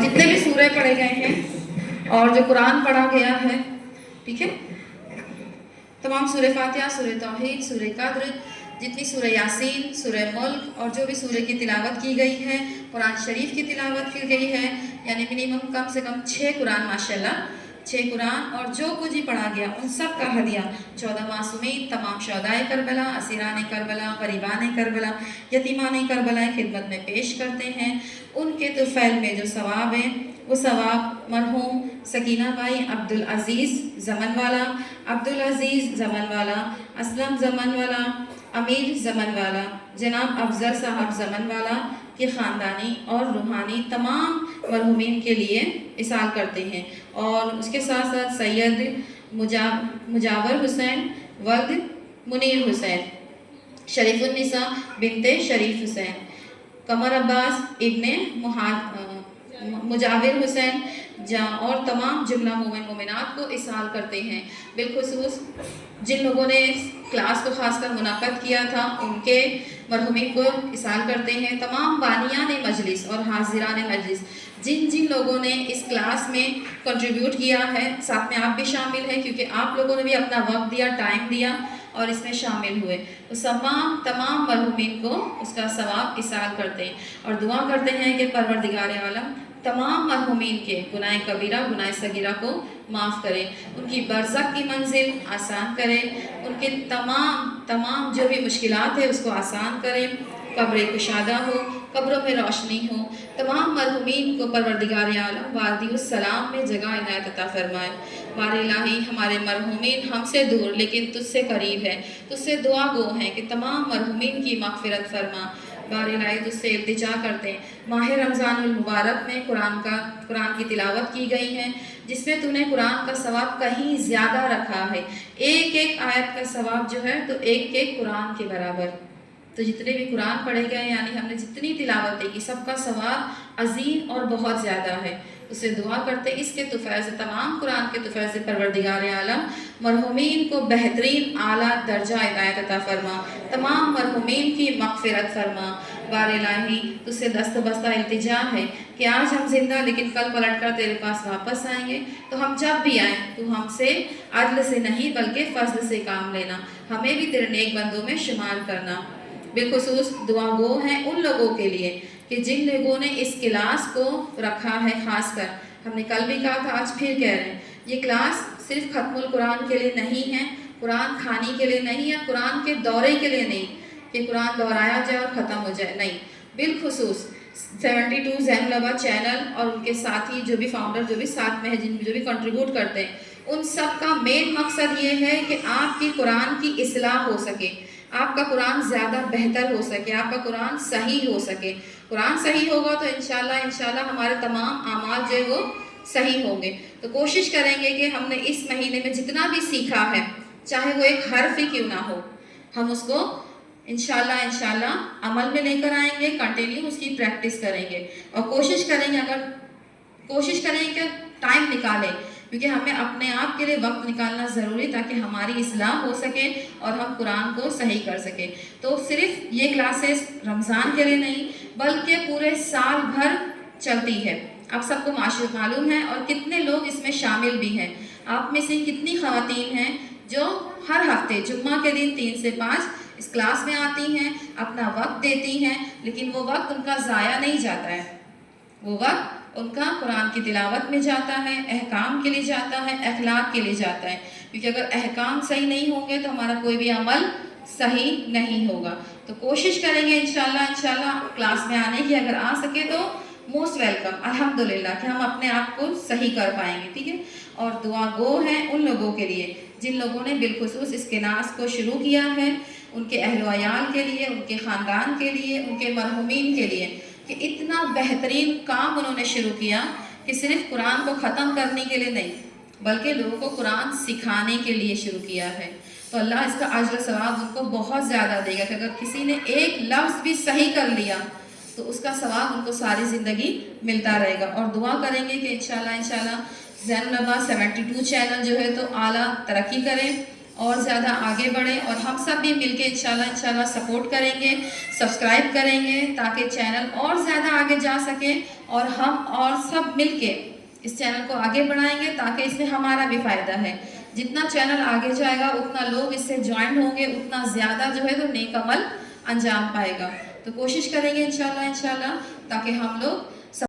جتنے بھی سورے پڑھے گئے ہیں اور جو قرآن پڑھا گیا ہے، ٹھیک ہے، تمام سورہ فاتحہ، سورہ توحید، سورہ قدر، جتنی سورہ یاسین، سورہ ملک اور جو بھی سورہ کی تلاوت کی گئی ہے، قرآن شریف کی تلاوت کی گئی ہے، یعنی منیمم کم سے کم 6 قرآن، ماشاءاللہ 6 قرآن، اور جو کچھ ہی پڑھا گیا ان سب کا ہدیہ 14 معصومین، تمام شہدائے کربلا، اسیران کربلا، غریبان کربلا، یتیمان کربلا خدمت میں پیش کرتے ہیں۔ ان کے طفیل میں جو ثواب ہے وہ ثواب مرحوم سکینہ بھائی عبدالعزیز زمن والا، عبدالعزیز زمن والا، اسلم زمن والا، امیر زمن والا، جناب افضل صاحب زمن والا کے خاندانی اور روحانی تمام مرحومین کے لیے اصال کرتے ہیں، اور اس کے ساتھ ساتھ سید مجاور حسین ولد منیر حسین، شریف النساء بنت شریف حسین، قمر عباس ابن مجاور حسین اور تمام جملہ مومن مومنات کو اصال کرتے ہیں۔ بالخصوص جن لوگوں نے اس کلاس کو خاص کر منعقد کیا تھا ان کے مرحومین کو اصال کرتے ہیں۔ تمام بانیان مجلس اور حاضران مجلس جن جن لوگوں نے اس کلاس میں کنٹریبیوٹ کیا ہے، ساتھ میں آپ بھی شامل ہیں کیونکہ آپ لوگوں نے بھی اپنا وقت دیا، ٹائم دیا اور اس میں شامل ہوئے، تو تمام مرحومین کو اس کا ثواب اصال کرتے ہیں، اور دعا کرتے ہیں کہ پروردگار عالم تمام مرحومین کے گناہ کبیرہ گناہ صغیرہ کو معاف کرے، ان کی برزخ کی منزل آسان کرے، ان کے تمام جو بھی مشکلات ہے اس کو آسان کرے، قبر کشادہ ہو، قبروں میں روشنی ہو، تمام مرحومین کو پروردگار عالم وادی السلام میں جگہ عنایت عطا فرمائے۔ بار الہی ہمارے مرحومین ہم سے دور لیکن تجھ سے قریب ہے، تجھ سے دعا گو ہیں کہ تمام مرحومین کی مغفرت فرما۔ بار الہی تجھ سے التجا کرتے ہیں، ماہ رمضان المبارک میں قرآن کی تلاوت کی گئی ہے، جس میں تو نے قرآن کا ثواب کہیں زیادہ رکھا ہے، ایک ایک آیت کا ثواب جو ہے تو ایک ایک قرآن کے برابر، تو جتنے بھی قرآن پڑھے گئے یعنی ہم نے جتنی تلاوتیں کی سب کا ثواب عظیم اور بہت زیادہ ہے۔ اسے دعا کرتے اس کے طفیل سے، تمام قرآن کے طفیل سے پروردگار عالم مرحومین کو بہترین اعلیٰ درجہ عنایت عطا فرما، تمام مرحومین کی مغفرت فرما۔ بار الہی تجھ سے دست بستہ التجا ہے کہ آج ہم زندہ لیکن کل پلٹ کر تیرے پاس واپس آئیں گے، تو ہم جب بھی آئیں تو ہم سے عدل سے نہیں بلکہ فضل سے کام لینا، ہمیں بھی تیرے نیک بندوں میں شمار کرنا۔ بالخصوص دعا گو ہیں ان لوگوں کے لیے کہ جن لوگوں نے اس کلاس کو رکھا ہے، خاص کر ہم نے کل بھی کہا تھا آج پھر کہہ رہے ہیں، یہ کلاس صرف ختم القرآن کے لیے نہیں ہے، قرآن کھانی کے لیے نہیں ہے، قرآن کے دورے کے لیے نہیں کہ قرآن دہرایا جائے اور ختم ہو جائے، نہیں، بالخصوص 72 زین العبا چینل اور ان کے ساتھی جو بھی فاؤنڈر جو بھی ساتھ میں ہیں، جو بھی کنٹریبیوٹ کرتے ہیں، ان سب کا مین مقصد یہ ہے کہ آپ کی قرآن کی اصلاح ہو سکے، آپ کا قرآن زیادہ بہتر ہو سکے، آپ کا قرآن صحیح ہو سکے۔ قرآن صحیح ہوگا تو انشاءاللہ ہمارے تمام اعمال جو ہے وہ صحیح ہوں گے۔ تو کوشش کریں گے کہ ہم نے اس مہینے میں جتنا بھی سیکھا ہے، چاہے وہ ایک حرف ہی کیوں نہ ہو، ہم اس کو انشاءاللہ عمل میں لے کر آئیں گے، کنٹینیو اس کی پریکٹس کریں گے، اور کوشش کریں گے کہ ٹائم نکالیں، کیونکہ ہمیں اپنے آپ کے لیے وقت نکالنا ضروری تاکہ ہماری اصلاح ہو سکے اور ہم قرآن کو صحیح کر سکیں۔ تو صرف یہ کلاسز رمضان کے لیے نہیں بلکہ پورے سال بھر چلتی ہے، آپ سب کو معلوم ہے، اور کتنے لوگ اس میں شامل بھی ہیں، آپ میں سے کتنی خواتین ہیں جو ہر ہفتے جمعہ کے دن 3 سے 5 اس کلاس میں آتی ہیں، اپنا وقت دیتی ہیں، لیکن وہ وقت ان کا ضائع نہیں جاتا ہے، وہ وقت ان کا قرآن کی تلاوت میں جاتا ہے، احکام کے لیے جاتا ہے، اخلاق کے لیے جاتا ہے، کیونکہ اگر احکام صحیح نہیں ہوں گے تو ہمارا کوئی بھی عمل صحیح نہیں ہوگا۔ تو کوشش کریں گے انشاءاللہ کلاس میں آنے کی، اگر آ سکے تو موسٹ ویلکم، الحمدللہ کہ ہم اپنے آپ کو صحیح کر پائیں گے، ٹھیک ہے۔ اور دعا گو ہیں ان لوگوں کے لیے جن لوگوں نے بالخصوص اس کلاس کو شروع کیا ہے، ان کے اہل و عیال کے لیے، ان کے خاندان کے لیے، ان کے مرحومین کے لیے، کہ اتنا بہترین کام انہوں نے شروع کیا کہ صرف قرآن کو ختم کرنے کے لیے نہیں بلکہ لوگوں کو قرآن سکھانے کے لیے شروع کیا ہے۔ تو اللہ اس کا اجر و ثواب ان کو بہت زیادہ دے گا کہ اگر کسی نے ایک لفظ بھی صحیح کر لیا تو اس کا ثواب ان کو ساری زندگی ملتا رہے گا۔ اور دعا کریں گے کہ انشاءاللہ زین العبا 72 چینل جو ہے تو اعلیٰ ترقی کریں، اور زیادہ آگے بڑھیں، اور ہم سب بھی مل کے انشاءاللہ سپورٹ کریں گے، سبسکرائب کریں گے تاکہ چینل اور زیادہ آگے جا سکے، اور ہم اور سب مل کے اس چینل کو آگے بڑھائیں گے تاکہ اس میں ہمارا بھی فائدہ ہے۔ جتنا چینل آگے جائے گا اتنا لوگ اس سے جوائن ہوں گے، اتنا زیادہ جو ہے تو نیک عمل انجام پائے گا۔ تو کوشش کریں گے انشاءاللہ تاکہ ہم لوگ